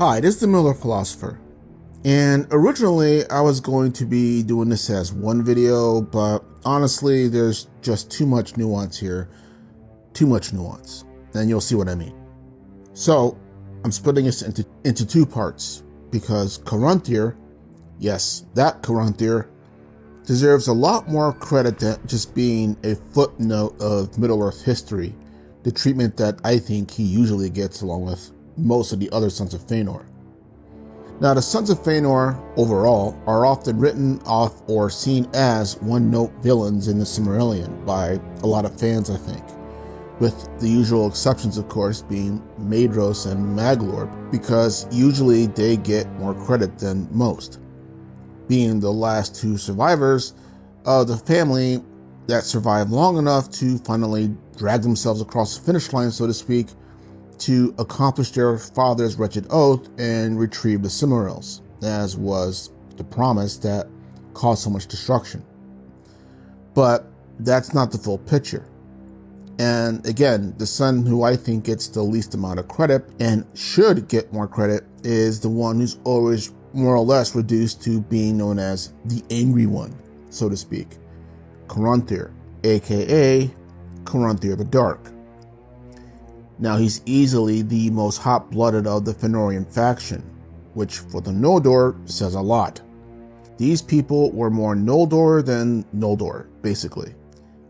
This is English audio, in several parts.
Hi, this is the Miller Philosopher, and originally I was going to be doing this as one video, but honestly there's just too much nuance here, and you'll see what I mean. So I'm splitting this into two parts, because Caranthir, yes, that Caranthir, deserves a lot more credit than just being a footnote of Middle-earth history, the treatment that I think he usually gets along with most of the other Sons of Fëanor. Now, the Sons of Fëanor overall are often written off or seen as one-note villains in the Silmarillion by a lot of fans, I think, with the usual exceptions, of course, being Maedhros and Maglor, because usually they get more credit than most, being the last two survivors of the family that survived long enough to finally drag themselves across the finish line, so to speak, to accomplish their father's wretched oath and retrieve the Silmarils, as was the promise that caused so much destruction. But that's not the full picture. And again, the son who I think gets the least amount of credit and should get more credit is the one who's always more or less reduced to being known as the angry one, so to speak, Caranthir, aka Caranthir the Dark. Now, he's easily the most hot-blooded of the Fëanorian faction, which for the Noldor says a lot. These people were more Noldor than Noldor, basically.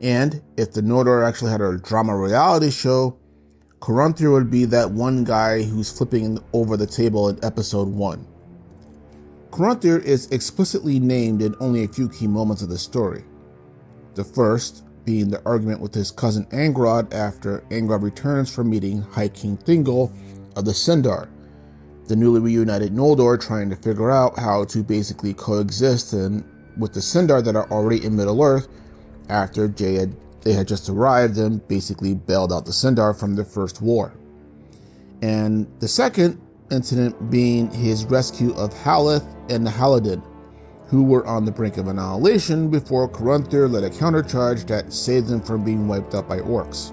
And if the Noldor actually had a drama reality show, Caranthir would be that one guy who's flipping over the table in episode 1. Caranthir is explicitly named in only a few key moments of the story. The first being the argument with his cousin Angrod after Angrod returns from meeting High King Thingol of the Sindar, the newly reunited Noldor trying to figure out how to basically coexist with the Sindar that are already in Middle-earth after they had just arrived and basically bailed out the Sindar from their first war. And the second incident being his rescue of Haleth and the Haladin, who were on the brink of annihilation before Caranthir led a countercharge that saved them from being wiped out by orcs.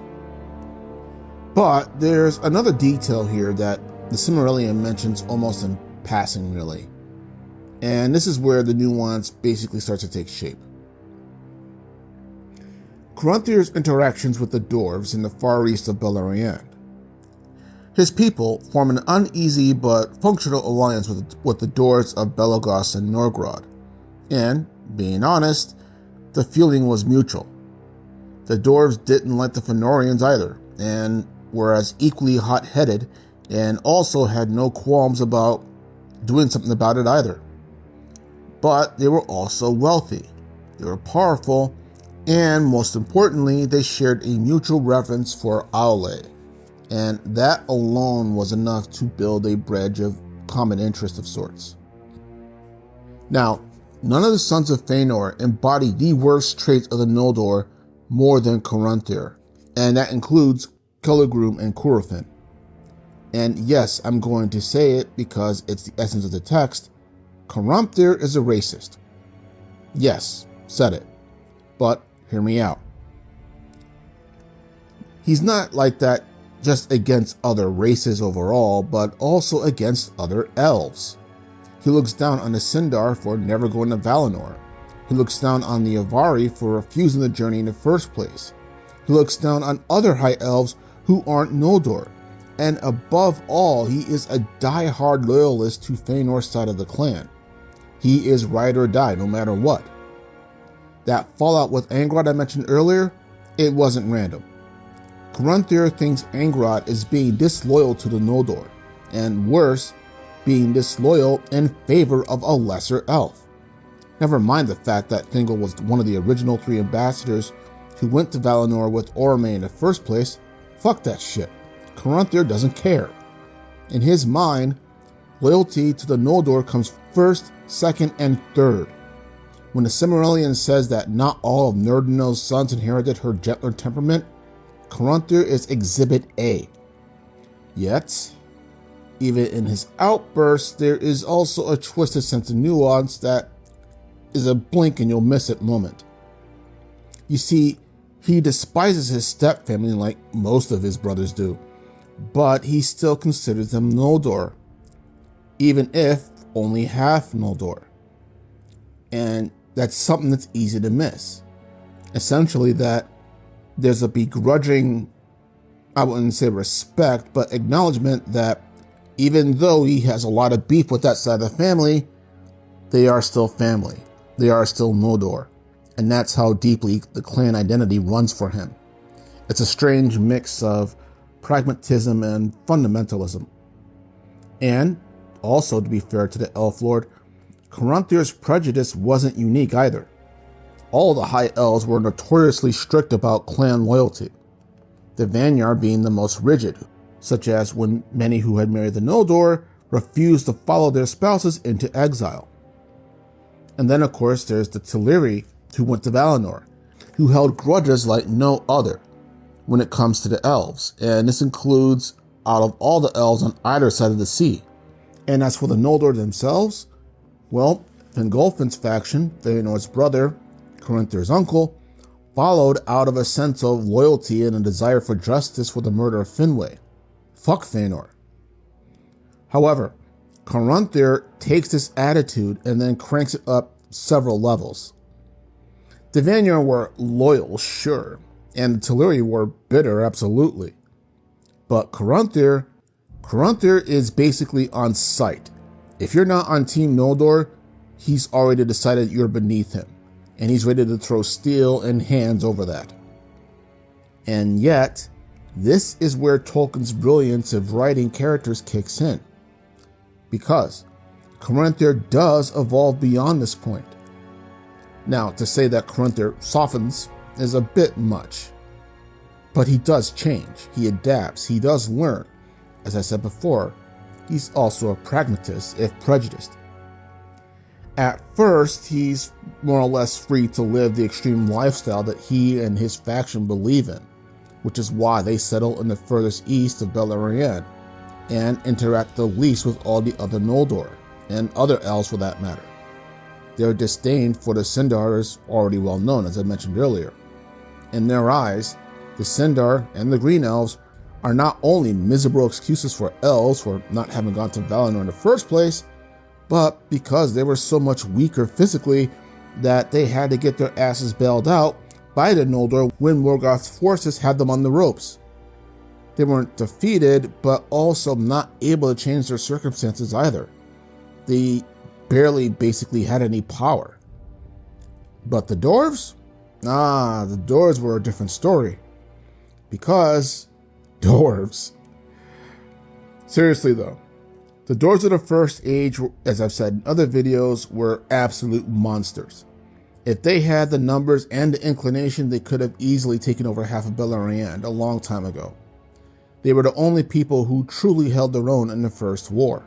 But there's another detail here that the Silmarillion mentions almost in passing, really. And this is where the nuance basically starts to take shape. Caranthir's interactions with the dwarves in the far east of Beleriand. His people form an uneasy but functional alliance with the dwarves of Belagos and Norgrod. And, being honest, the feeling was mutual. The dwarves didn't like the Fëanorians either, and were as equally hot-headed, and also had no qualms about doing something about it either. But they were also wealthy, they were powerful, and most importantly, they shared a mutual reverence for Aule, and that alone was enough to build a bridge of common interest of sorts. Now, none of the Sons of Fëanor embody the worst traits of the Noldor more than Caranthir, and that includes Celebrum and Curufin. And yes, I'm going to say it because it's the essence of the text, Caranthir is a racist. Yes, said it. But hear me out. He's not like that just against other races overall, but also against other elves. He looks down on the Sindar for never going to Valinor. He looks down on the Avari for refusing the journey in the first place. He looks down on other high elves who aren't Noldor. And above all, he is a die-hard loyalist to Fëanor's side of the clan. He is ride or die, no matter what. That fallout with Angrod I mentioned earlier, it wasn't random. Caranthir thinks Angrod is being disloyal to the Noldor, and worse, being disloyal in favor of a lesser elf. Never mind the fact that Thingol was one of the original 3 ambassadors who went to Valinor with Orome in the first place. Fuck that shit. Caranthir doesn't care. In his mind, loyalty to the Noldor comes first, second, and third. When the Silmarillion says that not all of Nerdinel's sons inherited her gentler temperament, Caranthir is Exhibit A. Yet, even in his outbursts, there is also a twisted sense of nuance that is a blink and you'll miss it moment. You see, he despises his stepfamily like most of his brothers do, but he still considers them Noldor. even if only half Noldor. And that's something that's easy to miss. Essentially that there's a begrudging, I wouldn't say respect, but acknowledgement that even though he has a lot of beef with that side of the family, they are still family. They are still Noldor. And that's how deeply the clan identity runs for him. It's a strange mix of pragmatism and fundamentalism. And also, to be fair to the Elf Lord, Caranthir's prejudice wasn't unique either. All the High Elves were notoriously strict about clan loyalty, the Vanyar being the most rigid, such as when many who had married the Noldor refused to follow their spouses into exile. And then of course there's the Teleri who went to Valinor, who held grudges like no other when it comes to the elves, and this includes out of all the elves on either side of the sea. And as for the Noldor themselves, well, Fingolfin's faction, Fëanor's brother, Caranthir's uncle, followed out of a sense of loyalty and a desire for justice for the murder of Finwë. Fuck Fëanor. However, Caranthir takes this attitude and then cranks it up several levels. The Vanyar were loyal, sure, and the Teleri were bitter, absolutely. But Caranthir is basically on sight. If you're not on Team Noldor, he's already decided you're beneath him, and he's ready to throw steel and hands over that. And yet, this is where Tolkien's brilliance of writing characters kicks in, because Caranthir does evolve beyond this point. Now, to say that Caranthir softens is a bit much, but he does change, he adapts, he does learn. As I said before, he's also a pragmatist, if prejudiced. At first, he's more or less free to live the extreme lifestyle that he and his faction believe in, which is why they settle in the furthest east of Beleriand and interact the least with all the other Noldor, and other elves for that matter. Their disdain for the Sindar is already well known, as I mentioned earlier. In their eyes, the Sindar and the Green Elves are not only miserable excuses for elves for not having gone to Valinor in the first place, but because they were so much weaker physically that they had to get their asses bailed out by the Noldor when Morgoth's forces had them on the ropes. They weren't defeated, but also not able to change their circumstances either. They barely basically had any power. But the dwarves? The dwarves were a different story. Because dwarves. Seriously though, the dwarves of the First Age, as I've said in other videos, were absolute monsters. If they had the numbers and the inclination, they could have easily taken over half of Beleriand a long time ago. They were the only people who truly held their own in the First War.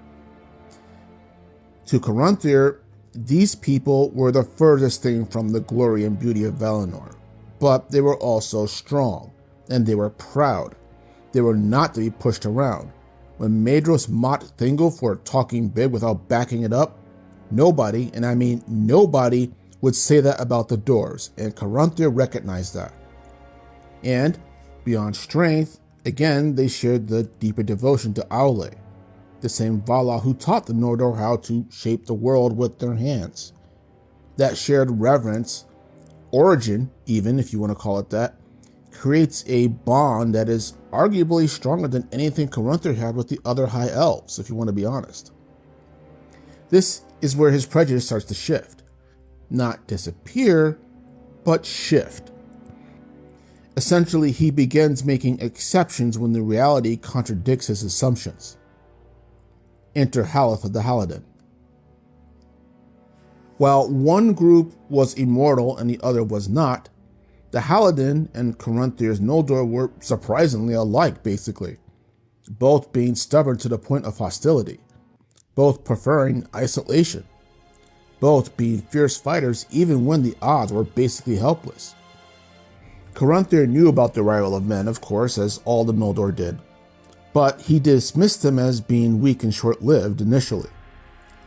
To Caranthir, these people were the furthest thing from the glory and beauty of Valinor, but they were also strong, and they were proud. They were not to be pushed around. When Maedhros mocked Thingol for talking big without backing it up, nobody, and I mean nobody, would say that about the dwarves, and Caranthir recognized that. And, beyond strength, again they shared the deeper devotion to Aule, the same Valar who taught the Noldor how to shape the world with their hands. That shared reverence, origin even if you want to call it that, creates a bond that is arguably stronger than anything Caranthir had with the other High Elves, if you want to be honest. This is where his prejudice starts to shift. Not disappear, but shift. Essentially, he begins making exceptions when the reality contradicts his assumptions. Enter Haleth of the Halidin. While one group was immortal and the other was not, the Halidin and Caranthir's Noldor were surprisingly alike, basically, both being stubborn to the point of hostility, both preferring isolation, both being fierce fighters even when the odds were basically helpless. Caranthir knew about the rival of men, of course, as all the Noldor did, but he dismissed them as being weak and short-lived initially.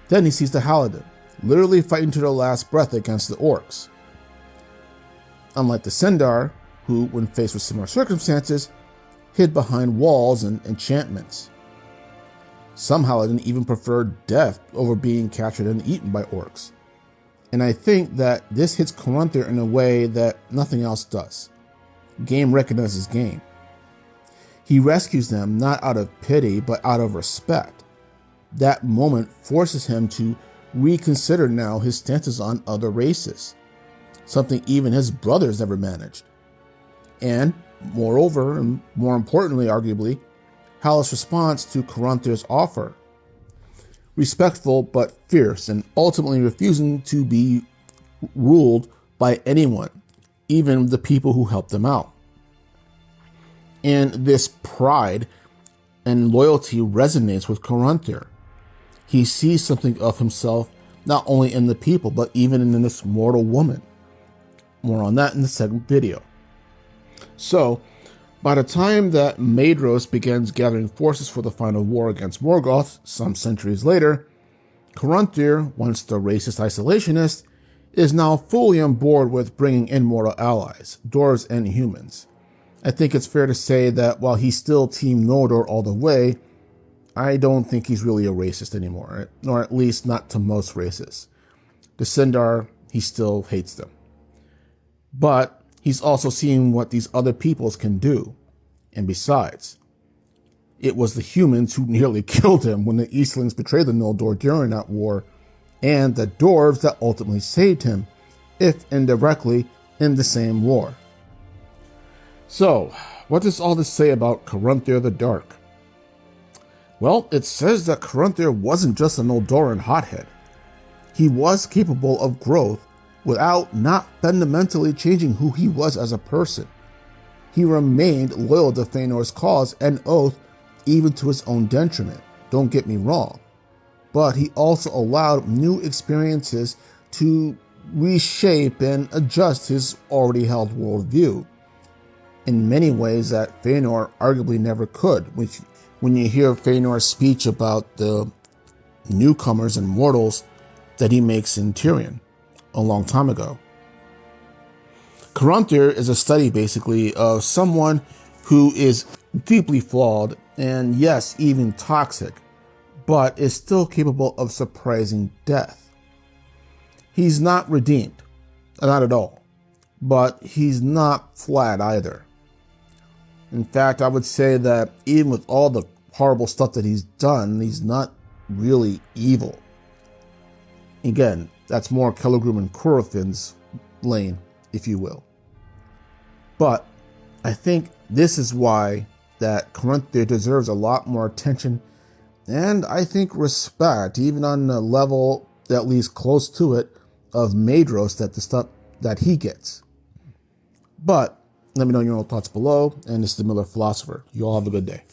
Then he sees the Halidin, literally fighting to their last breath against the orcs. Unlike the Sindar, who, when faced with similar circumstances, hid behind walls and enchantments. Some Paladin even preferred death over being captured and eaten by orcs. And I think that this hits Caranthir in a way that nothing else does. Game recognizes game. He rescues them not out of pity, but out of respect. That moment forces him to reconsider now his stances on other races, something even his brothers never managed. And moreover, and more importantly arguably, Hal's response to Caranthir's offer. Respectful but fierce, and ultimately refusing to be ruled by anyone, even the people who helped them out. And this pride and loyalty resonates with Caranthir. He sees something of himself not only in the people, but even in this mortal woman. More on that in the second video. So, by the time that Maedhros begins gathering forces for the final war against Morgoth, some centuries later, Caranthir, once the racist isolationist, is now fully on board with bringing in mortal allies, dwarves and humans. I think it's fair to say that while he's still Team Noldor all the way, I don't think he's really a racist anymore, or at least not to most races. The Sindar, he still hates them. But he's also seeing what these other peoples can do. And besides, it was the humans who nearly killed him when the Eastlings betrayed the Noldor during that war, and the dwarves that ultimately saved him, if indirectly, in the same war. So, what does all this say about Caranthir the Dark? Well, it says that Caranthir wasn't just an Noldoran hothead. He was capable of growth without not fundamentally changing who he was as a person. He remained loyal to Fëanor's cause and oath, even to his own detriment, don't get me wrong. But he also allowed new experiences to reshape and adjust his already held worldview, in many ways that Fëanor arguably never could. When you hear Fëanor's speech about the newcomers and mortals that he makes in Tirion a long time ago. Caranthir is a study basically of someone who is deeply flawed and yes, even toxic, but is still capable of surprising death. He's not redeemed, not at all, but he's not flat either. In fact, I would say that even with all the horrible stuff that he's done, he's not really evil. Again, that's more Kellegrum and Curothin's lane, if you will. But I think this is why that Caranthir deserves a lot more attention and I think respect, even on a level at least close to it of Maedhros, that the stuff that he gets. But let me know your own thoughts below, and this is the Miller Philosopher. You all have a good day.